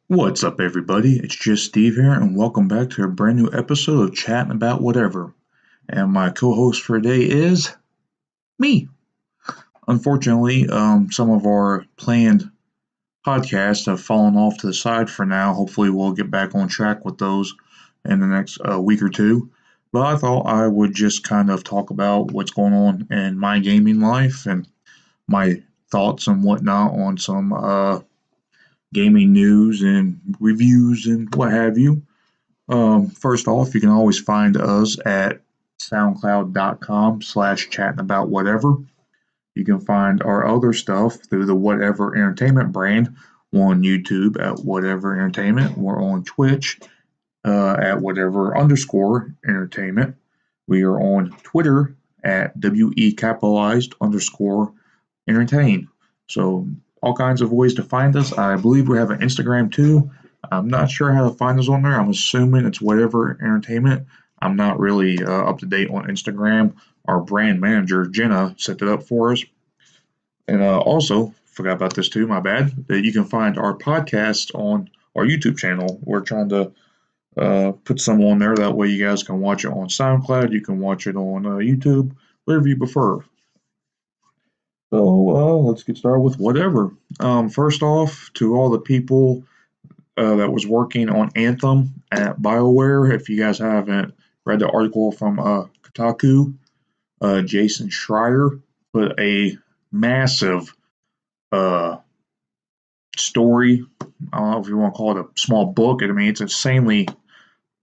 What's up, everybody? It's just Steve here, and welcome back to a brand new episode of Chatting About Whatever. And my co host for today is me. Unfortunately, some of our planned podcasts have fallen off to the side for now. Hopefully, we'll get back on track with those in the next week or two. But I thought I would just kind of talk about what's going on in my gaming life and my thoughts and whatnot on some gaming news and reviews and what have you. First off, you can always find us at soundcloud.com/slash chatting about whatever. You can find our other stuff through the Whatever Entertainment brand on YouTube at Whatever Entertainment. We're on Twitch at Whatever underscore Entertainment. We are on Twitter at WE capitalized underscore entertain. So all kinds of ways to find us. I believe we have an Instagram too. I'm not sure how to find us on there. I'm assuming it's Whatever Entertainment. I'm not really up to date on Instagram. Our brand manager Jenna set it up for us. And also forgot about this too. My bad. That you can find our podcast on our YouTube channel. We're trying to put some on there. That way you guys can watch it on SoundCloud. You can watch it on YouTube, whatever you prefer. So let's get started with whatever. First off, to all the people that was working on Anthem at BioWare, if you guys haven't read the article from Kotaku, Jason Schreier put a massive uh, story. I don't know if you want to call it a small book. I mean, it's insanely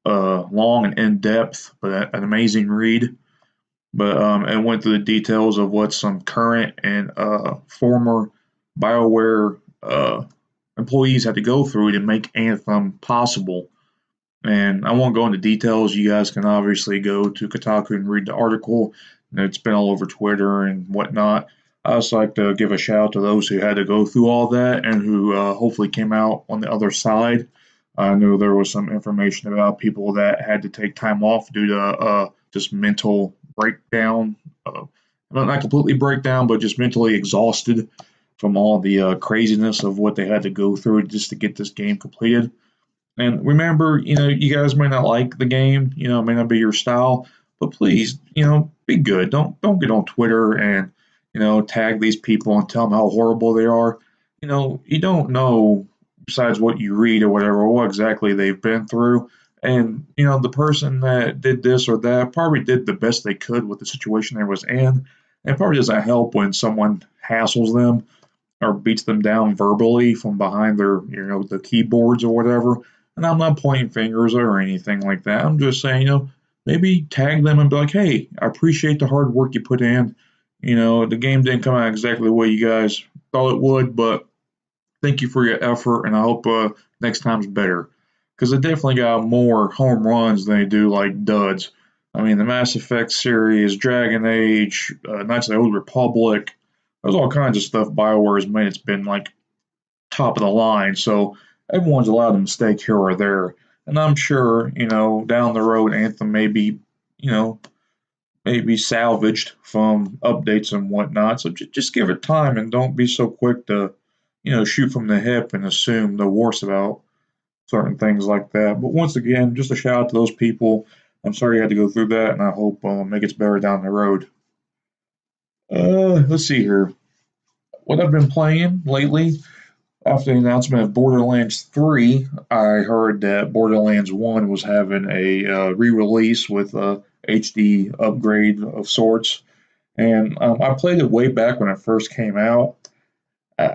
long and in depth, but an amazing read. But it went through the details of what some current and former BioWare employees had to go through to make Anthem possible. And I won't go into details. You guys can obviously go to Kotaku and read the article. It's been all over Twitter and whatnot. I just like to give a shout out to those who had to go through all that and who hopefully came out on the other side. I know there was some information about people that had to take time off due to just mental breakdown. Not completely breakdown, but just mentally exhausted from all the craziness of what they had to go through just to get this game completed. And remember, you guys may not like the game, it may not be your style, but please, be good. Don't get on Twitter and tag these people and tell them how horrible they are. You don't know besides what you read or whatever what exactly they've been through. And the person that did this or that probably did the best they could with the situation they was in, and probably doesn't help when someone hassles them or beats them down verbally from behind their the keyboards or whatever. And I'm not pointing fingers or anything like that. I'm just saying, maybe tag them and be like, hey, I appreciate the hard work you put in. The game didn't come out exactly the way you guys thought it would, but thank you for your effort, and I hope next time's better. Because they definitely got more home runs than they do like duds. I mean, the Mass Effect series, Dragon Age, Knights of the Old Republic, there's all kinds of stuff BioWare has made. It's been like top of the line. So everyone's allowed a mistake here or there. And I'm sure, down the road, Anthem may be salvaged from updates and whatnot. So just give it time and don't be so quick to, shoot from the hip and assume the worst about certain things like that. But once again, just a shout out to those people. I'm sorry you had to go through that, and I hope it gets better down the road. Let's see here. What I've been playing lately, after the announcement of Borderlands 3, I heard that Borderlands 1 was having a re release with a HD upgrade of sorts. And I played it way back when it first came out.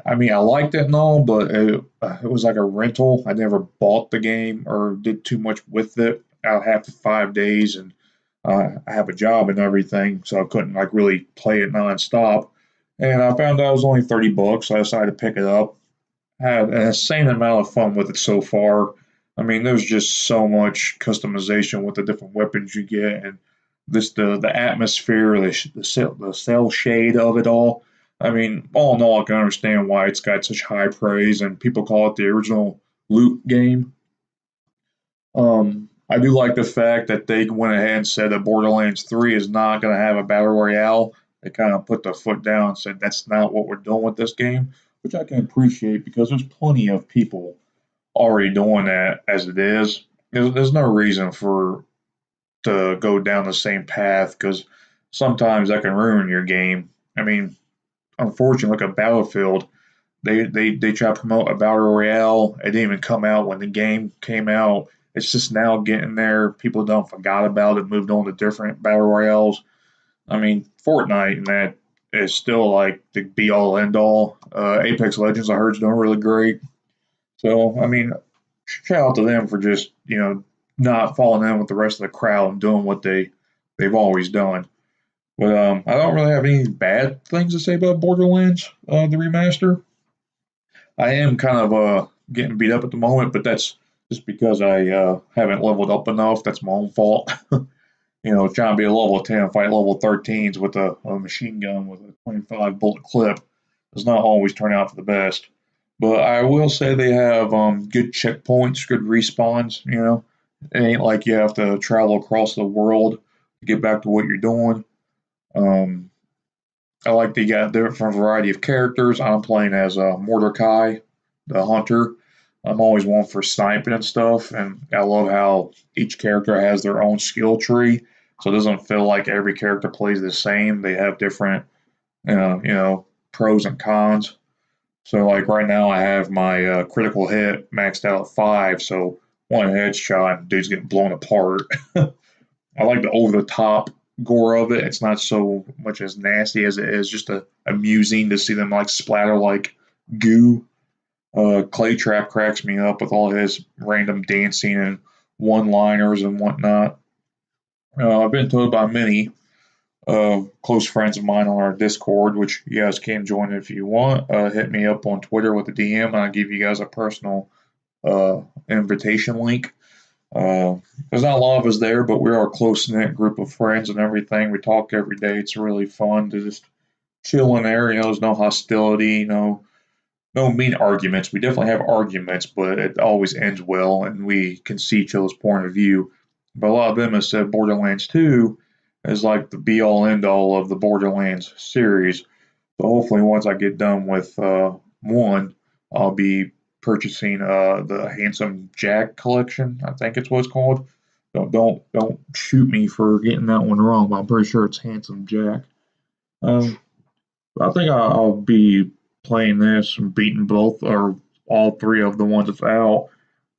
I mean, I liked it and all, but it was like a rental. I never bought the game or did too much with it out half the 5 days, and I have a job and everything, so I couldn't like really play it nonstop. And I found out it was only $30, so I decided to pick it up. Had an insane amount of fun with it so far. I mean, there's just so much customization with the different weapons you get, and this the atmosphere, the cell shade of it all. I mean, all in all, I can understand why it's got such high praise, and people call it the original loot game. I do like the fact that they went ahead and said that Borderlands 3 is not going to have a battle royale. They kind of put their foot down and said that's not what we're doing with this game, which I can appreciate because there's plenty of people already doing that as it is. There's no reason for to go down the same path because sometimes that can ruin your game. I mean, unfortunately, like a Battlefield, they try to promote a battle royale. It didn't even come out when the game came out. It's just now getting there. People don't forgot about it, moved on to different battle royales. I mean, Fortnite and that is still like the be all end all. Apex Legends, I heard, is doing really great. So, I mean, shout out to them for just not falling in with the rest of the crowd and doing what they've always done. But I don't really have any bad things to say about Borderlands, the remaster. I am kind of getting beat up at the moment, but that's just because I haven't leveled up enough. That's my own fault. Trying to be a level 10, fight level 13s with a machine gun with a 25 bullet clip does not always turn out for the best. But I will say they have good checkpoints, good respawns. It ain't like you have to travel across the world to get back to what you're doing. Um, I like they got different variety of characters. I'm playing as Mordecai, the hunter. I'm always one for sniping and stuff, and I love how each character has their own skill tree, so it doesn't feel like every character plays the same. They have different, pros and cons. So like right now, I have my critical hit maxed out at 5, so one headshot, dude's getting blown apart. I like the over the top gore of it. It's not so much as nasty as it is just amusing to see them like splatter like goo. Claytrap cracks me up with all his random dancing and one liners and whatnot. I've been told by many close friends of mine on our Discord, which you guys can join if you want. Hit me up on Twitter with a DM, and I'll give you guys a personal invitation link. There's not a lot of us there, but we are a close knit group of friends and everything. We talk every day. It's really fun to just chill in there. There's no hostility, no mean arguments. We definitely have arguments, but it always ends well, and we can see each other's point of view. But a lot of them have said Borderlands 2 is like the be all end all of the Borderlands series. So hopefully, once I get done with 1, I'll be purchasing the Handsome Jack collection. I think it's what it's called. Don't shoot me for getting that one wrong, but I'm pretty sure it's Handsome Jack. Um, I think I'll be playing this and beating both or all 3 of the ones that's out,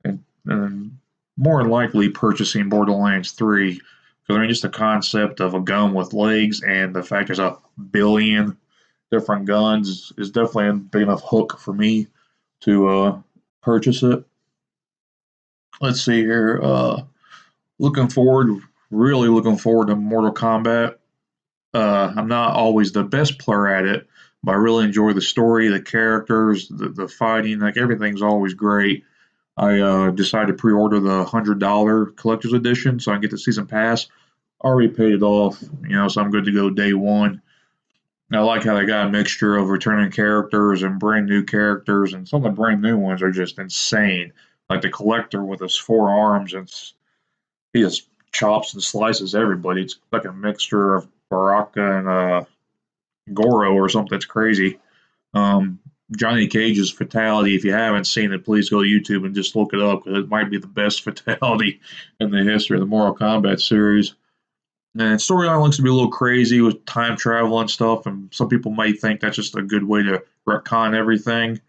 and more than likely purchasing Borderlands 3. Because I mean, just the concept of a gun with legs and the fact there's a billion different guns is definitely a big enough hook for me to purchase it. Let's see here. Looking forward, really looking forward to Mortal Kombat. I'm not always the best player at it, but I really enjoy the story, the characters, the fighting. Like everything's always great. I decided to pre-order the $100 collector's edition so I can get the season pass. Already paid it off, so I'm good to go day one. I like how they got a mixture of returning characters and brand new characters, and some of the brand new ones are just insane. Like the collector with his 4 arms, and he just chops and slices everybody. It's like a mixture of Baraka and Goro or something that's crazy. Um, Johnny Cage's fatality, if you haven't seen it, please go to YouTube and just look it up because it might be the best fatality in the history of the Mortal Kombat series. And storyline looks to be a little crazy with time travel and stuff, and some people might think that's just a good way to retcon everything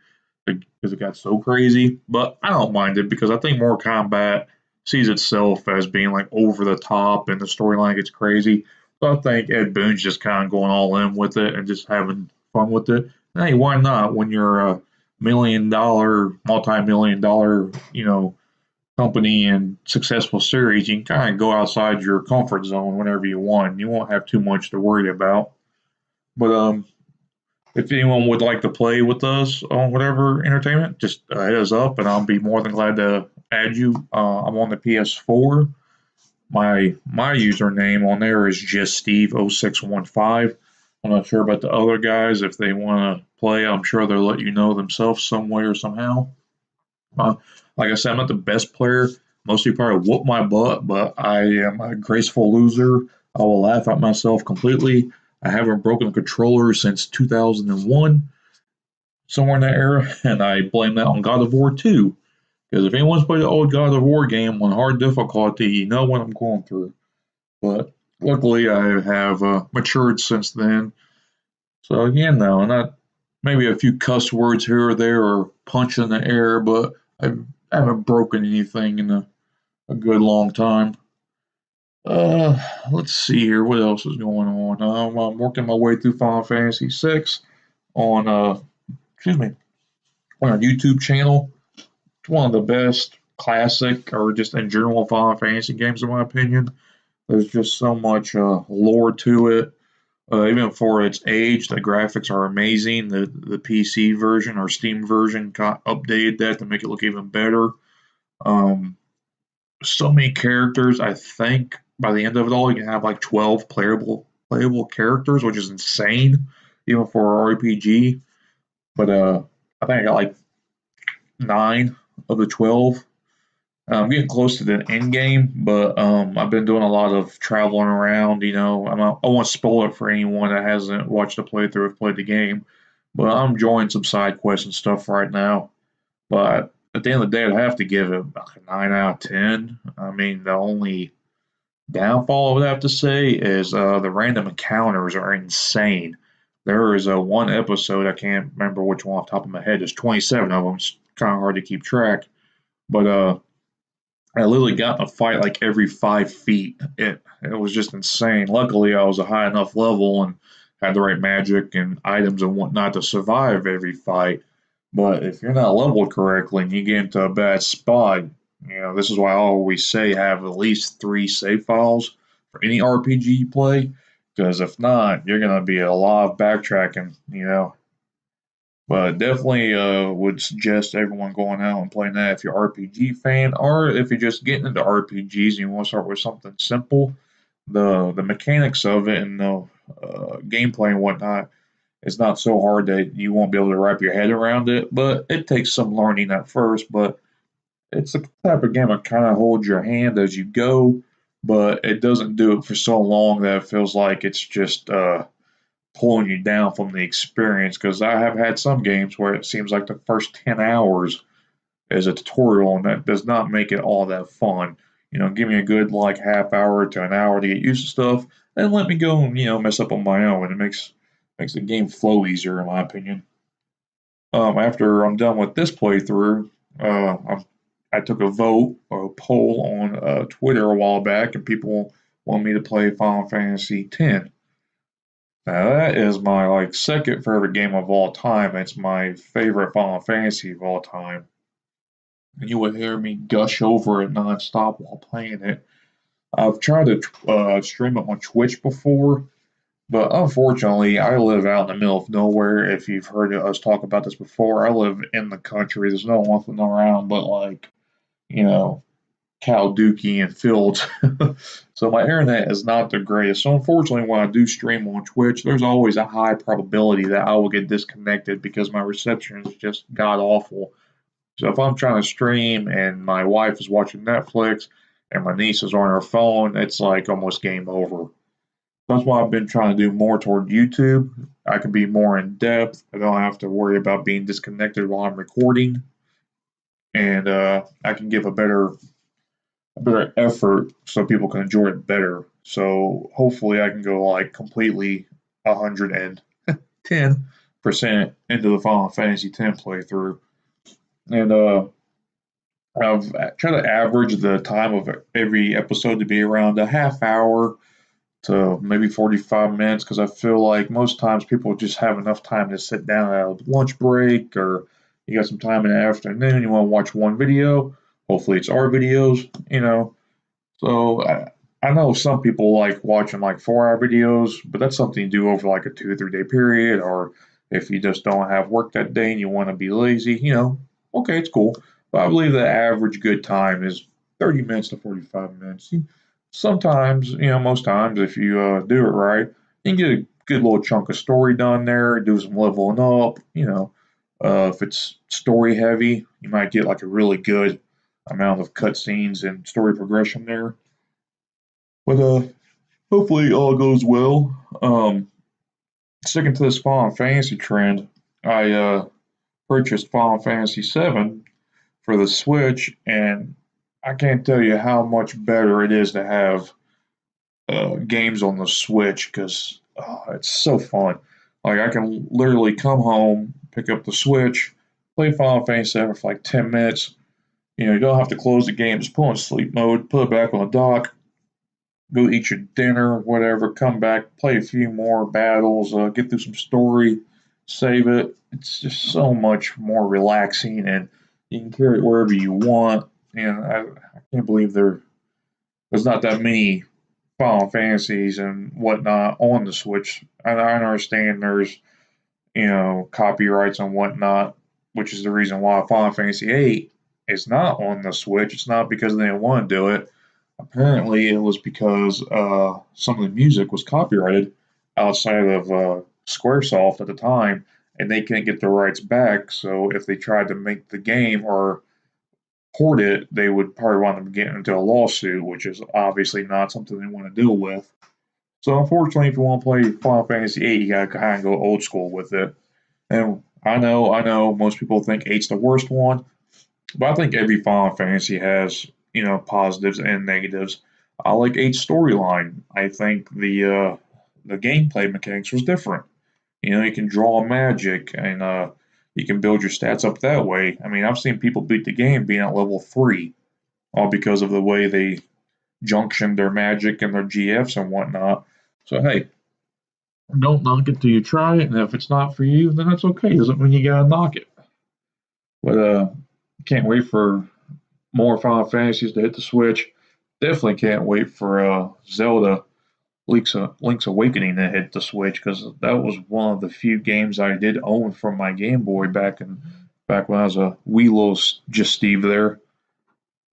because it got so crazy. But I don't mind it because I think Mortal Kombat sees itself as being like over the top and the storyline gets crazy. So I think Ed Boon's just kind of going all in with it and just having fun with it. And hey, why not? When you're a $1 million, multi-million dollar, company and successful series, you can kind of go outside your comfort zone whenever you want. You won't have too much to worry about. But if anyone would like to play with us on whatever entertainment, just hit us up, and I'll be more than glad to add you. I'm on the PS4. My username on there is just Steve0615. I'm not sure about the other guys. If they want to play, I'm sure they'll let you know themselves some way or somehow. Like I said, I'm not the best player. Most of you probably whoop my butt, but I am a graceful loser. I will laugh at myself completely. I haven't broken a controller since 2001, somewhere in that era, and I blame that on God of War 2. Because if anyone's played the old God of War game on hard difficulty, you know what I'm going through. But luckily, I have matured since then. So again, though, not maybe a few cuss words here or there or punch in the air, but I haven't broken anything in a good long time. Let's see here. What else is going on? I'm working my way through Final Fantasy VI on excuse me, on our YouTube channel. It's one of the best classic or just in general Final Fantasy games, in my opinion. There's just so much lore to it. Even for its age, the graphics are amazing. The PC version or Steam version got updated that to make it look even better. Um, so many characters. I think by the end of it all, you can have like 12 playable characters, which is insane, even for an RPG. But I think I got like 9 of the 12. I'm getting close to the end game, but I've been doing a lot of traveling around. I won't spoil it for anyone that hasn't watched the playthrough or played the game, but I'm enjoying some side quests and stuff right now. But at the end of the day, I'd have to give it like a 9 out of 10. I mean, the only downfall I would have to say is the random encounters are insane. There is a one episode, I can't remember which one off the top of my head. There's 27 of them. It's kind of hard to keep track. But I literally got in a fight like every 5 feet. It was just insane. Luckily, I was a high enough level and had the right magic and items and whatnot to survive every fight. But if you're not leveled correctly and you get into a bad spot, this is why I always say have at least 3 save files for any RPG you play. Because if not, you're gonna be a lot of backtracking. But definitely would suggest everyone going out and playing that if you're an RPG fan, or if you're just getting into RPGs and you want to start with something simple. The mechanics of it and the gameplay and whatnot is not so hard that you won't be able to wrap your head around it. But it takes some learning at first. But it's the type of game that kind of holds your hand as you go, but it doesn't do it for so long that it feels like it's just pulling you down from the experience. Because I have had some games where it seems like the first 10 hours is a tutorial, and that does not make it all that fun. Give me a good like half hour to an hour to get used to stuff, and let me go and mess up on my own. It makes the game flow easier, in my opinion. After I'm done with this playthrough, I took a vote or a poll on Twitter a while back, and people want me to play Final Fantasy X. Now that is my like second favorite game of all time. It's my favorite Final Fantasy of all time. And you would hear me gush over it nonstop while playing it. I've tried to stream it on Twitch before, but unfortunately, I live out in the middle of nowhere. If you've heard us talk about this before, I live in the country. There's no nothing around but like, you know, cow dookie and fields. So my internet is not the greatest. So unfortunately, when I do stream on Twitch, there's always a high probability that I will get disconnected because my reception is just god awful. So if I'm trying to stream and my wife is watching Netflix and my niece is on her phone, it's like almost game over. That's why I've been trying to do more toward YouTube. I can be more in depth. I don't have to worry about being disconnected while I'm recording, and I can give a better effort so people can enjoy it better. So hopefully I can go like completely 110% into the Final Fantasy X playthrough. And I've tried to average the time of every episode to be around a half hour to maybe 45 minutes because I feel like most times people just have enough time to sit down at a lunch break or you got some time in the afternoon, you want to watch one video. Hopefully it's our videos. So I know some people like watching like 4 hour videos, but that's something you do over like a 2 or 3 day period, or if you just don't have work that day and you want to be lazy, okay, it's cool. But I believe the average good time is 30 minutes to 45 minutes. Sometimes, most times, if you do it right, you can get a good little chunk of story done there, do some leveling up. If it's story heavy, you might get like a really good amount of cutscenes and story progression there. But hopefully all goes well. Sticking to this Final Fantasy trend, I purchased Final Fantasy VII for the Switch, and I can't tell you how much better it is to have games on the Switch because it's so fun. Like I can literally come home, pick up the Switch, play Final Fantasy 7 for like 10 minutes. You don't have to close the game, just put on sleep mode, put it back on the dock, go eat your dinner, whatever, come back, play a few more battles, get through some story, save it. It's just so much more relaxing, and you can carry it wherever you want. And I can't believe there's not that many Final Fantasies and whatnot on the Switch. I understand there's copyrights and whatnot, which is the reason why Final Fantasy VIII is not on the Switch. It's not because they didn't want to do it. Apparently, it was because some of the music was copyrighted outside of SquareSoft at the time, and they couldn't get the rights back. So if they tried to make the game or port it, they would probably want them getting into a lawsuit, which is obviously not something they want to deal with. So unfortunately, if you want to play Final Fantasy VIII, you gotta kind of go old school with it. And I know, most people think eight's the worst one, but I think every Final Fantasy has, positives and negatives. I like eight's storyline. I think the gameplay mechanics was different. You can draw magic and you can build your stats up that way. I mean, I've seen people beat the game being at level 3, all because of the way they junction their magic and their GFs and whatnot. So hey, don't knock it till you try it, and if it's not for you, then that's okay. Doesn't mean you gotta knock it. But can't wait for more Final Fantasies to hit the Switch. Definitely can't wait for Zelda Link's Awakening to hit the Switch because that was one of the few games I did own from my Game Boy back when I was a wee little just Steve there,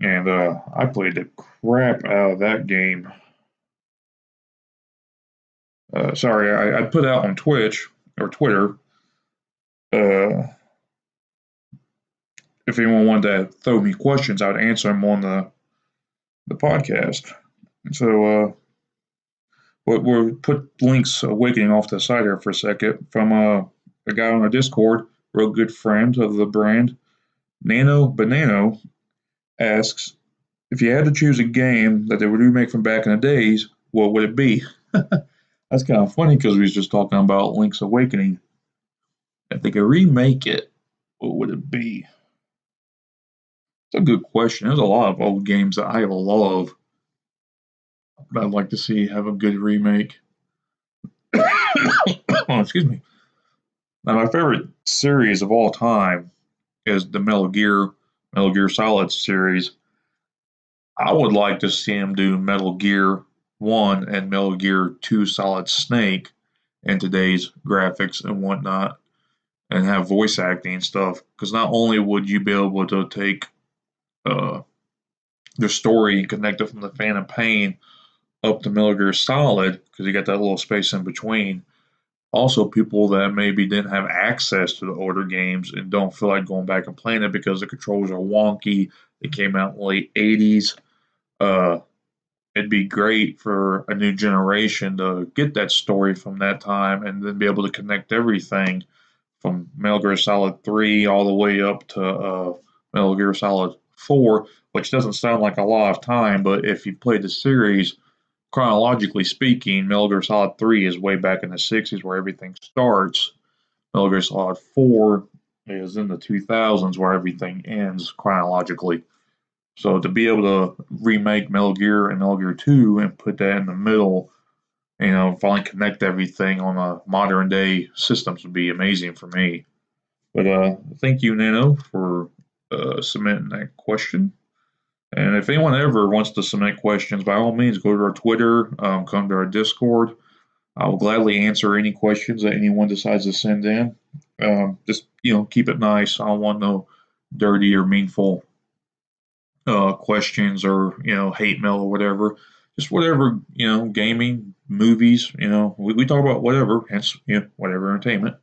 and I played the crap out of that game. Sorry, I put out on Twitch or Twitter. Uh, if anyone wanted to throw me questions, I'd answer them on the podcast. So we'll put Link's Awakening off to the side here for a second from a guy on our Discord, real good friend of the brand, Nano Banano, asks if you had to choose a game that they would remake from back in the days, what would it be? That's kind of funny because we was just talking about Link's Awakening. If they could remake it, what would it be? It's a good question. There's a lot of old games that I love that I'd like to see have a good remake. Oh, excuse me. Now, my favorite series of all time is the Metal Gear Solid series. I would like to see him do Metal Gear 1 and Metal Gear 2 Solid Snake in today's graphics and whatnot, and have voice acting and stuff. Because not only would you be able to take uh, the story and connect it from the Phantom Pain up to Metal Gear Solid, because you got that little space in between. Also, people that maybe didn't have access to the older games and don't feel like going back and playing it because the controls are wonky. It came out in the late 80s. Uh, it'd be great for a new generation to get that story from that time and then be able to connect everything from Metal Gear Solid 3 all the way up to Metal Gear Solid 4, which doesn't sound like a lot of time, but if you played the series, chronologically speaking, Metal Gear Solid 3 is way back in the 60s where everything starts. Metal Gear Solid 4 is in the 2000s where everything ends chronologically. So to be able to remake Metal Gear and Metal Gear 2 and put that in the middle, finally connect everything on a modern day systems would be amazing for me. But thank you, Nano, for submitting that question. And if anyone ever wants to submit questions, by all means, go to our Twitter, come to our Discord. I will gladly answer any questions that anyone decides to send in. Just keep it nice. I don't want no dirty or meanful questions or hate mail or whatever. Just whatever gaming, movies. We talk about whatever. Hence whatever entertainment.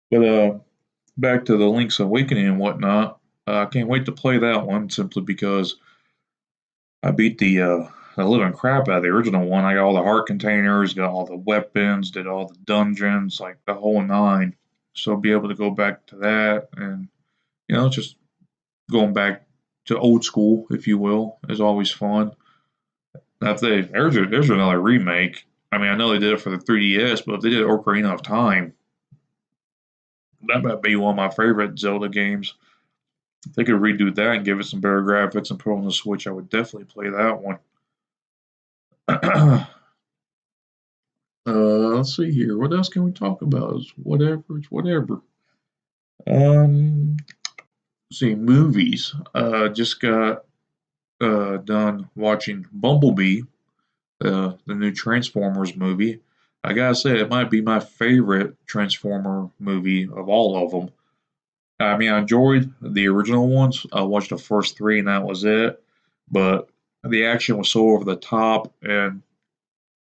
But back to the Link's Awakening and whatnot. I can't wait to play that one simply because I beat the living crap out of the original one. I got all the heart containers, got all the weapons, did all the dungeons, like the whole nine. So be able to go back to that and just going back to old school, if you will, is always fun. Now, if there's another remake. I mean, I know they did it for the 3DS, but if they did Ocarina of Time, that might be one of my favorite Zelda games. If they could redo that and give it some better graphics and put it on the Switch, I would definitely play that one. Let's see here. What else can we talk about? It's whatever. It's whatever. Um, let's see, movies. Just got done watching Bumblebee, the new Transformers movie. I gotta say, it might be my favorite Transformer movie of all of them. I mean, I enjoyed the original ones. I watched the first three, and that was it. But the action was so over the top, and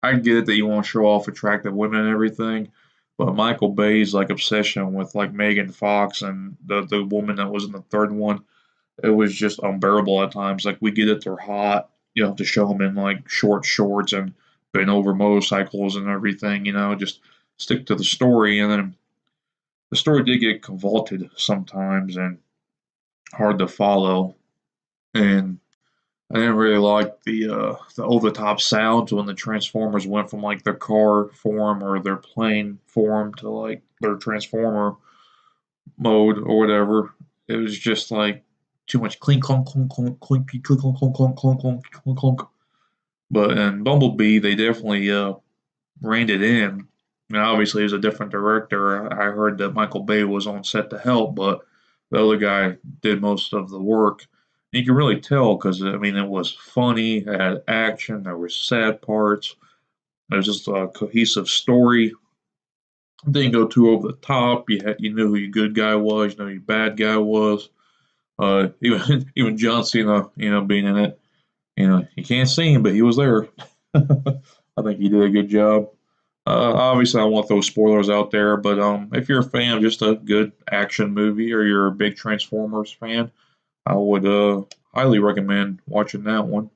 I get it that you want to show off attractive women and everything. But Michael Bay's like obsession with like Megan Fox and the woman that was in the third one, it was just unbearable at times. Like we get it, they're hot, to show them in like short shorts and been over motorcycles and everything. Just stick to the story. And then the story did get convoluted sometimes and hard to follow. And I didn't really like the over the top sounds when the Transformers went from like their car form or their plane form to like their Transformer mode or whatever. It was just like too much clink clunk clunk clunk clink clink clunk clunk clunk clunk clunk clunk clunk. But in Bumblebee, they definitely reined it in. And obviously, it was a different director. I heard that Michael Bay was on set to help, but the other guy did most of the work. You can really tell because I mean it was funny, it had action, there were sad parts. It was just a cohesive story. It didn't go too over the top. You knew who your good guy was, you know who your bad guy was. Even even John Cena, being in it, you can't see him, but he was there. I think he did a good job. Obviously, I won't throw spoilers out there, but if you're a fan of just a good action movie or you're a big Transformers fan, I would highly recommend watching that one.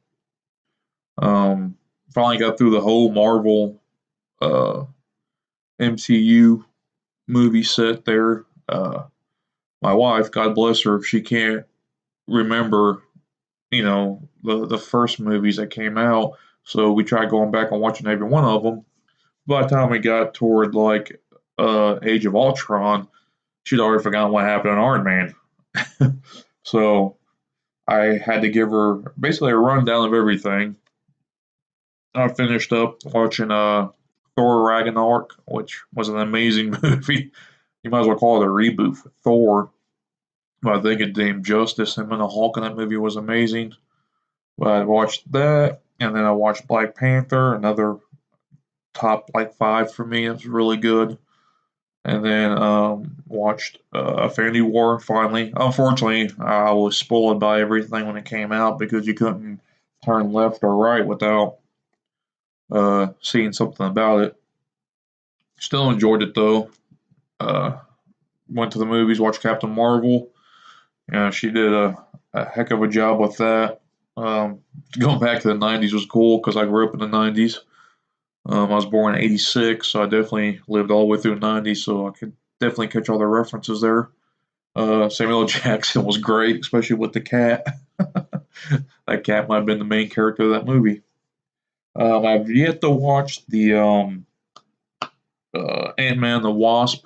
Um, Finally got through the whole Marvel uh, MCU movie set there. My wife, God bless her, she can't remember, the first movies that came out. So we tried going back and watching every one of them. By the time we got toward like Age of Ultron, she'd already forgotten what happened in Iron Man. So I had to give her basically a rundown of everything. I finished up watching Thor Ragnarok, which was an amazing movie. You might as well call it a reboot for Thor. But I think it Dame Justice, him and the Hulk in that movie was amazing. But I watched that, and then I watched Black Panther, another top like five for me. It was really good. And then watched Infinity War finally. Unfortunately, I was spoiled by everything when it came out because you couldn't turn left or right without seeing something about it. Still enjoyed it though. Uh, Went to the movies, watched Captain Marvel. She did a heck of a job with that. Going back to the 90s was cool because I grew up in the 90s. I was born in '86, so I definitely lived all the way through the '90s, so I could definitely catch all the references there. Samuel L. Jackson was great, especially with the cat. That cat might have been the main character of that movie. I've yet to watch the Ant-Man and the Wasp,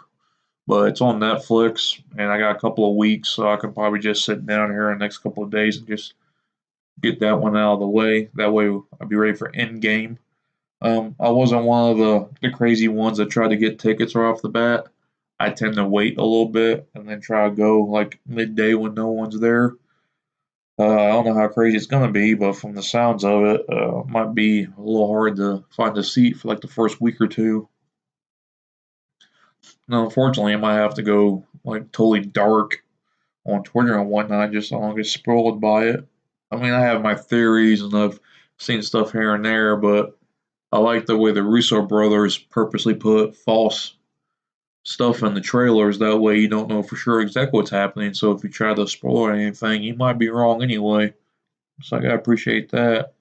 but it's on Netflix, and I got a couple of weeks, so I can probably just sit down here in the next couple of days and just get that one out of the way. That way, I'll be ready for Endgame. I wasn't one of the crazy ones that tried to get tickets right off the bat. I tend to wait a little bit and then try to go like midday when no one's there. I don't know how crazy it's gonna be, but from the sounds of it, might be a little hard to find a seat for like the first week or two. Now, unfortunately, I might have to go like totally dark on Twitter and whatnot just so I don't get spoiled by it. I mean, I have my theories and I've seen stuff here and there, but I like the way the Russo brothers purposely put false stuff in the trailers. That way, you don't know for sure exactly what's happening. So if you try to spoil anything, you might be wrong anyway. So I gotta appreciate that.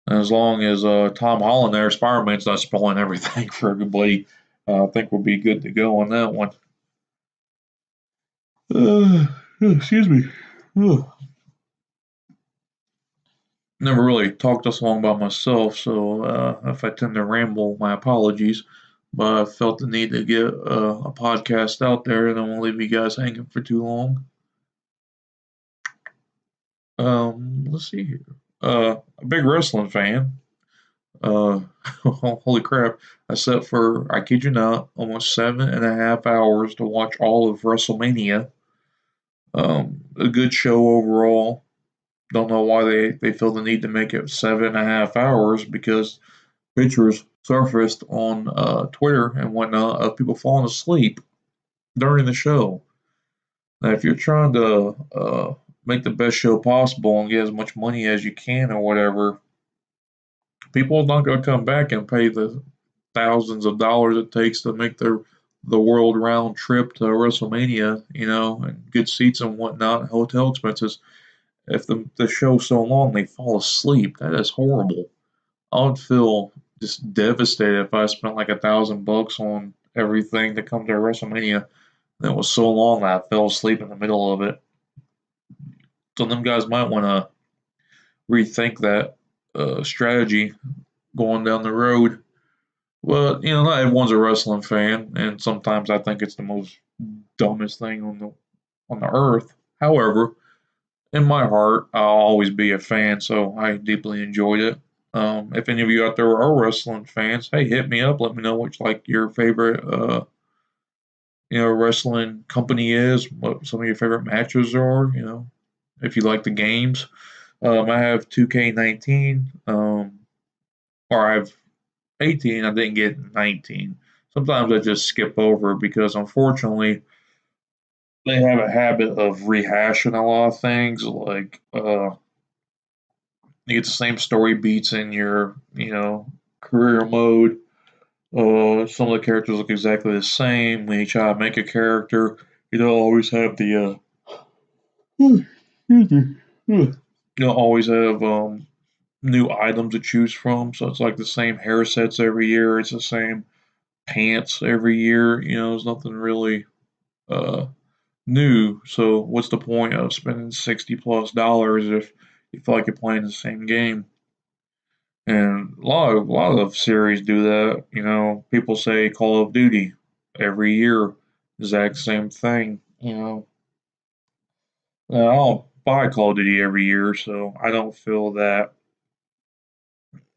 And as long as Tom Holland there, Spider Man's not spoiling everything for everybody, I think we'll be good to go on that one. Uh, Excuse me. Never really talked this long by myself, so if I tend to ramble, my apologies. But I felt the need to get a podcast out there, and I won't leave you guys hanging for too long. Let's see here. A big wrestling fan. Uh, holy crap! I sat for, I kid you not, almost 7.5 hours to watch all of WrestleMania. A good show overall. Don't know why they feel the need to make it 7.5 hours because pictures surfaced on Twitter and whatnot of people falling asleep during the show. Now, if you're trying to make the best show possible and get as much money as you can or whatever, people are not going to come back and pay the thousands of dollars it takes to make the world round trip to WrestleMania, and good seats and whatnot, hotel expenses. If the show's so long they fall asleep, that is horrible. I would feel just devastated if I spent like $1,000 on everything to come to WrestleMania. And it was so long that I fell asleep in the middle of it. So them guys might want to rethink that strategy going down the road. But not everyone's a wrestling fan, and sometimes I think it's the most dumbest thing on the earth. However, in my heart, I'll always be a fan, so I deeply enjoyed it. If any of you out there are wrestling fans, hey, hit me up. Let me know what like your favorite wrestling company is, what some of your favorite matches are. If you like the games. I have 2K19, or I have 18. I didn't get 19. Sometimes I just skip over because unfortunately they have a habit of rehashing a lot of things. Like you get the same story beats in your career mode. Some of the characters look exactly the same. When you try to make a character, you don't always have the you don't always have new items to choose from. So it's like the same hair sets every year. It's the same pants every year. There's nothing really uh new. So what's the point of spending $60+ if you feel like you're playing the same game? And a lot of series do that. People say Call of Duty every year, exact same thing. I don't buy Call of Duty every year, so I don't feel that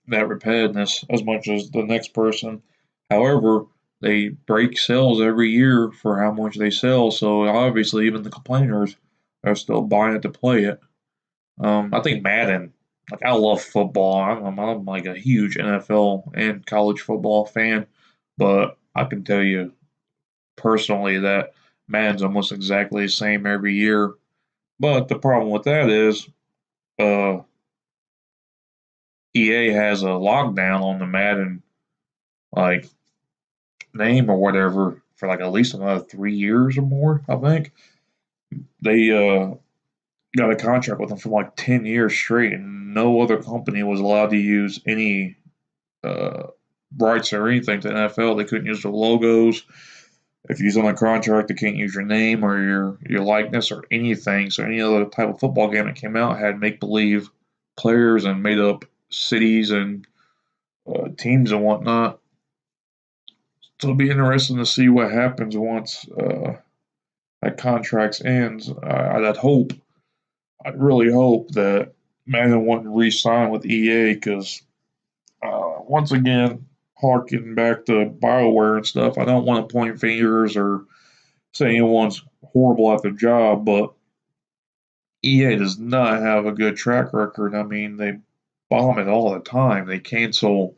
repetitiveness as much as the next person. However, they break sales every year for how much they sell, so obviously even the complainers are still buying it to play it. I think Madden, like I love football. I'm like a huge NFL and college football fan, but I can tell you personally that Madden's almost exactly the same every year. But the problem with that is, uh, EA has a lockdown on the Madden like name or whatever for like at least another 3 years or more. I think they got a contract with them for like 10 years straight, and no other company was allowed to use any uh, rights or anything to NFL. They couldn't use the logos. If you use on a contract, they can't use your name or your likeness or anything. So any other type of football game that came out had make believe players and made up cities and teams and whatnot. So it'll be interesting to see what happens once that contract ends. I'd really hope that Madden wouldn't re-sign with EA because once again, harking back to BioWare and stuff, I don't want to point fingers or say anyone's horrible at their job, but EA does not have a good track record. I mean, they bomb it all the time. They cancel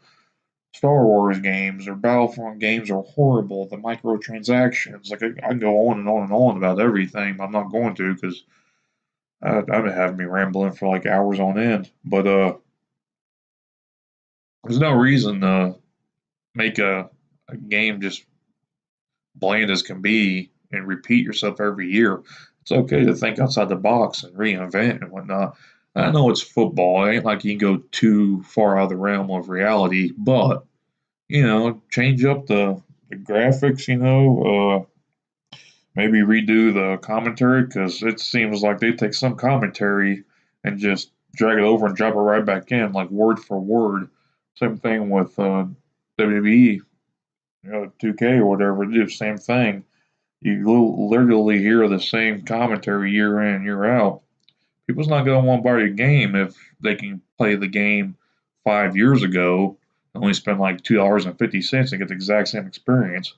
Star Wars games or Battlefront games are horrible. The microtransactions, like I can go on and on and on about everything. But I'm not going to because I've been having me rambling for like hours on end. But there's no reason to make a game just bland as can be and repeat yourself every year. It's okay to think outside the box and reinvent and whatnot. I know it's football. It ain't like you can go too far out of the realm of reality, but change up the graphics. maybe redo the commentary because it seems like they take some commentary and just drag it over and drop it right back in, like word for word. Same thing with WWE, 2K or whatever. They do the same thing. You literally hear the same commentary year in, year out. People's not going to want to buy the game if they can play the game 5 years ago and only spend like $2.50 and get the exact same experience.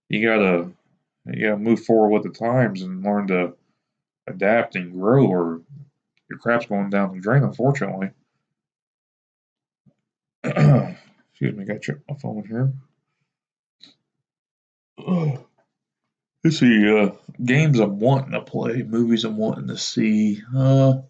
You gotta move forward with the times and learn to adapt and grow, or your crap's going down the drain. Unfortunately. Excuse me, got to check my phone here. Let's see. Games I'm wanting to play, movies I'm wanting to see. So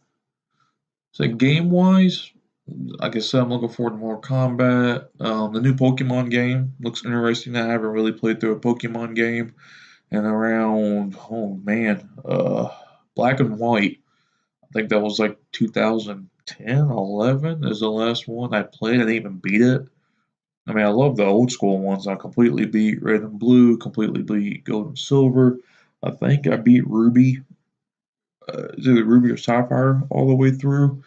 game wise, like I said, I'm looking forward to more combat. The new Pokemon game looks interesting. I haven't really played through a Pokemon game in around, oh man, Black and White. I think that was like 2010, 11 is the last one I played. I didn't even beat it. I mean, I love the old school ones. I completely beat Red and Blue, completely beat Gold and Silver. I think I beat Ruby, is it Ruby or Sapphire all the way through.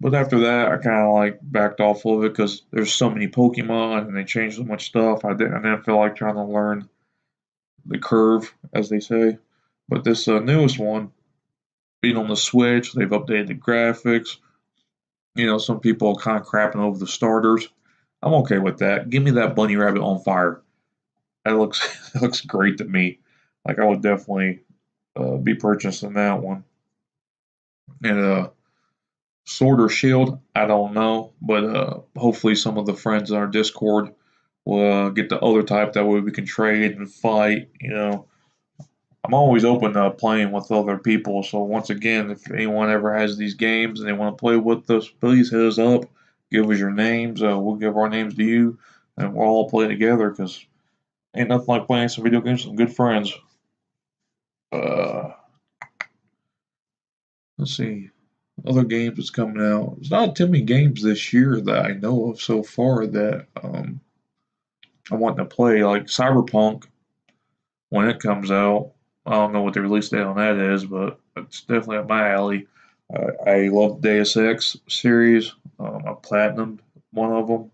But after that, I kind of like backed off of it because there's so many Pokemon and they changed so much stuff. I didn't feel like trying to learn the curve, as they say. But this newest one, being on the Switch, they've updated the graphics. Some people are kind of crapping over the starters. I'm okay with that. Give me that bunny rabbit on fire. That looks that looks great to me. Like I would definitely be purchasing that one. And Sword or Shield, I don't know, but hopefully some of the friends in our Discord will get the other type. That way we can trade and fight. I'm always open to playing with other people. So once again, if anyone ever has these games and they want to play with us, please hit us up. Give us your names. We'll give our names to you, and we'll all play together. Cause ain't nothing like playing some video games with some good friends. Uh, let's see. Other games that's coming out. There's not too many games this year that I know of so far that I want to play. Like Cyberpunk, when it comes out. I don't know what the release date on that is, but it's definitely up my alley. I love Deus Ex series. I platinumed one of them.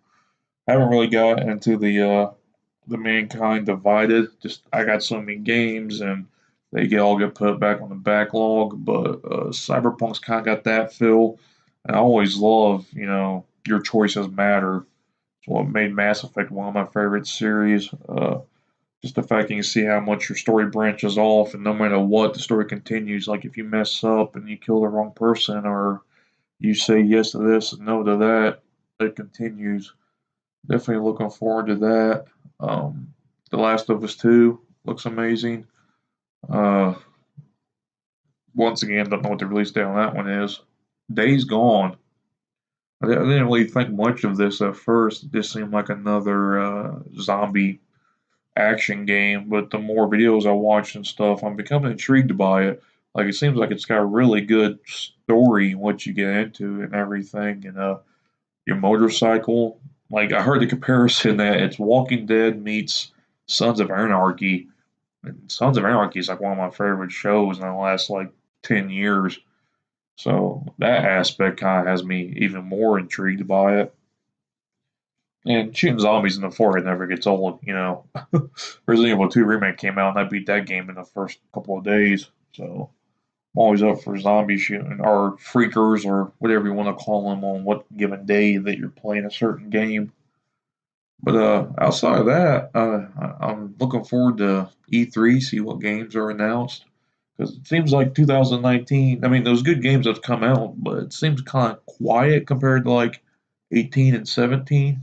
I haven't really got into the Mankind Divided. Just I got so many games and they all get put back on the backlog. But Cyberpunk's kind of got that feel. And I always love, your choices matter. It's what made Mass Effect one of my favorite series. Just the fact you can see how much your story branches off, and no matter what, the story continues. Like if you mess up and you kill the wrong person, or you say yes to this and no to that, it continues. Definitely looking forward to that. Um, the Last of Us 2 looks amazing. Uh, Once again, don't know what the release date on that one is. Days Gone. I didn't really think much of this at first. It just seemed like another zombie action game, but the more videos I watch and stuff, I'm becoming intrigued by it. Like it seems like it's got a really good story what you get into and everything, and your motorcycle. Like I heard the comparison that it's Walking Dead meets Sons of Anarchy. And Sons of Anarchy is like one of my favorite shows in the last like 10 years. So that aspect kind of has me even more intrigued by it. And shooting zombies in the forehead never gets old. Resident Evil 2 Remake came out and I beat that game in the first couple of days. So I'm always up for zombie shooting or freakers or whatever you want to call them on what given day that you're playing a certain game. But outside of that, I'm looking forward to E3, see what games are announced. Because it seems like 2019, I mean, those good games have come out, but it seems kind of quiet compared to like 18 and 17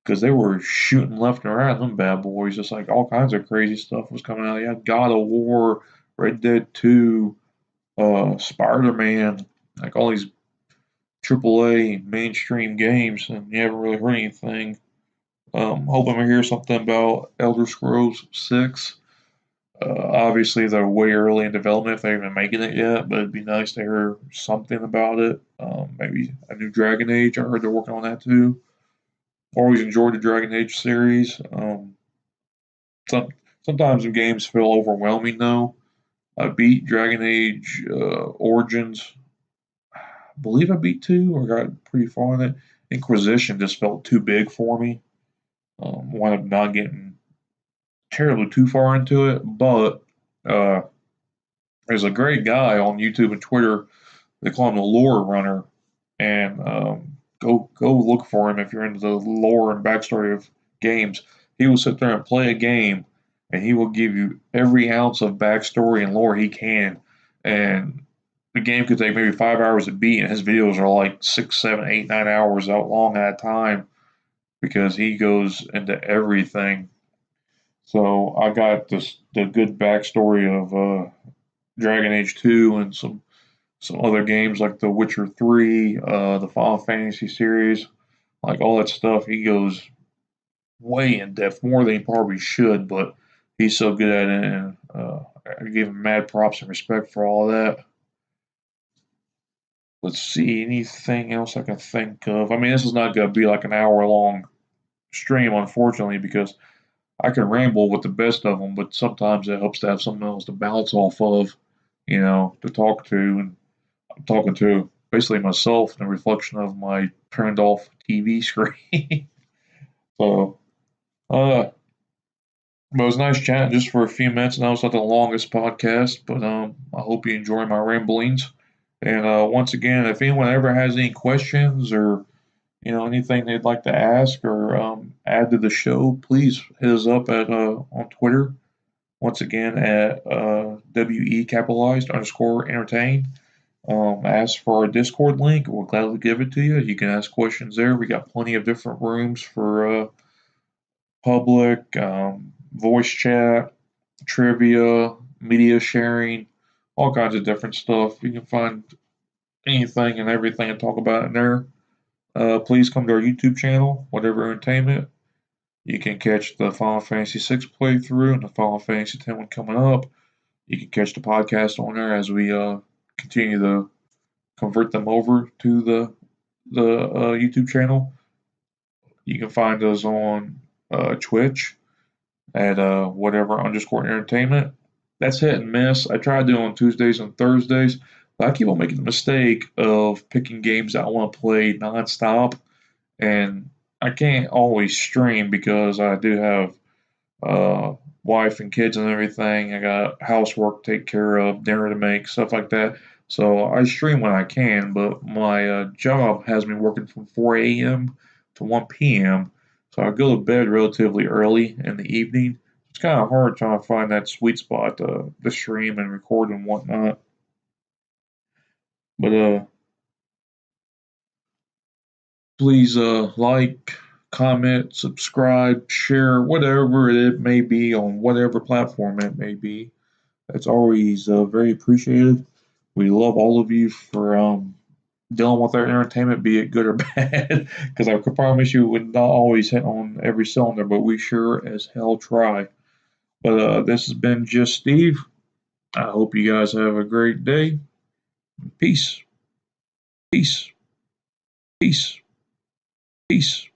because they were shooting left and right, them bad boys. Just like all kinds of crazy stuff was coming out. You had God of War, Red Dead 2, Spider Man, like all these AAA mainstream games, and you haven't really heard anything. Hoping we hear something about Elder Scrolls 6. Obviously, they're way early in development if they're even making it yet, but it'd be nice to hear something about it. Maybe a new Dragon Age. I heard they're working on that too. Always enjoyed the Dragon Age series. Some, Sometimes the games feel overwhelming though. I beat Dragon Age Origins. I believe I beat 2 or got pretty far in it. Inquisition just felt too big for me. Wound up not getting terribly too far into it, but uh, there's a great guy on YouTube and Twitter. They call him the Lore Runner, and go look for him if you're into the lore and backstory of games. He will sit there and play a game, and he will give you every ounce of backstory and lore he can. And the game could take maybe 5 hours to beat, and his videos are like 6, 7, 8, 9 hours out long at a time because he goes into everything. So I got the good backstory of Dragon Age 2 and some other games like The Witcher 3, the Final Fantasy series, like all that stuff. He goes way in depth, more than he probably should, but he's so good at it, and I give him mad props and respect for all of that. Let's see, anything else I can think of? I mean, this is not going to be like an hour long stream, unfortunately, because I can ramble with the best of them, but sometimes it helps to have something else to bounce off of, to talk to. And I'm talking to basically myself and a reflection of my turned off TV screen. So, uh, but it was nice chatting just for a few minutes. And that was not the longest podcast, but I hope you enjoy my ramblings. And once again, if anyone ever has any questions or anything they'd like to ask or add to the show, please hit us up at on Twitter. Once again at WE capitalized underscore entertain. Ask for our Discord link. We'll gladly give it to you. You can ask questions there. We got plenty of different rooms for public, voice chat, trivia, media sharing, all kinds of different stuff. You can find anything and everything and talk about in there. Please come to our YouTube channel, Whatever Entertainment. You can catch the Final Fantasy VI playthrough and the Final Fantasy X one coming up. You can catch the podcast on there as we continue to convert them over to the YouTube channel. You can find us on Twitch at whatever underscore entertainment. That's hit and miss. I try to do it on Tuesdays and Thursdays, but I keep on making the mistake of picking games that I want to play nonstop, and I can't always stream because I do have wife and kids and everything. I got housework to take care of, dinner to make, stuff like that. So I stream when I can, but my job has me working from 4 a.m. to 1 p.m. So I go to bed relatively early in the evening. It's kind of hard trying to find that sweet spot to stream and record and whatnot. But please like, comment, subscribe, share, whatever it may be on whatever platform it may be. That's always very appreciated. We love all of you for dealing with our entertainment, be it good or bad, because I can promise you we would not always hit on every cylinder, but we sure as hell try. But this has been Just Steve. I hope you guys have a great day. Peace. Peace. Peace. Peace.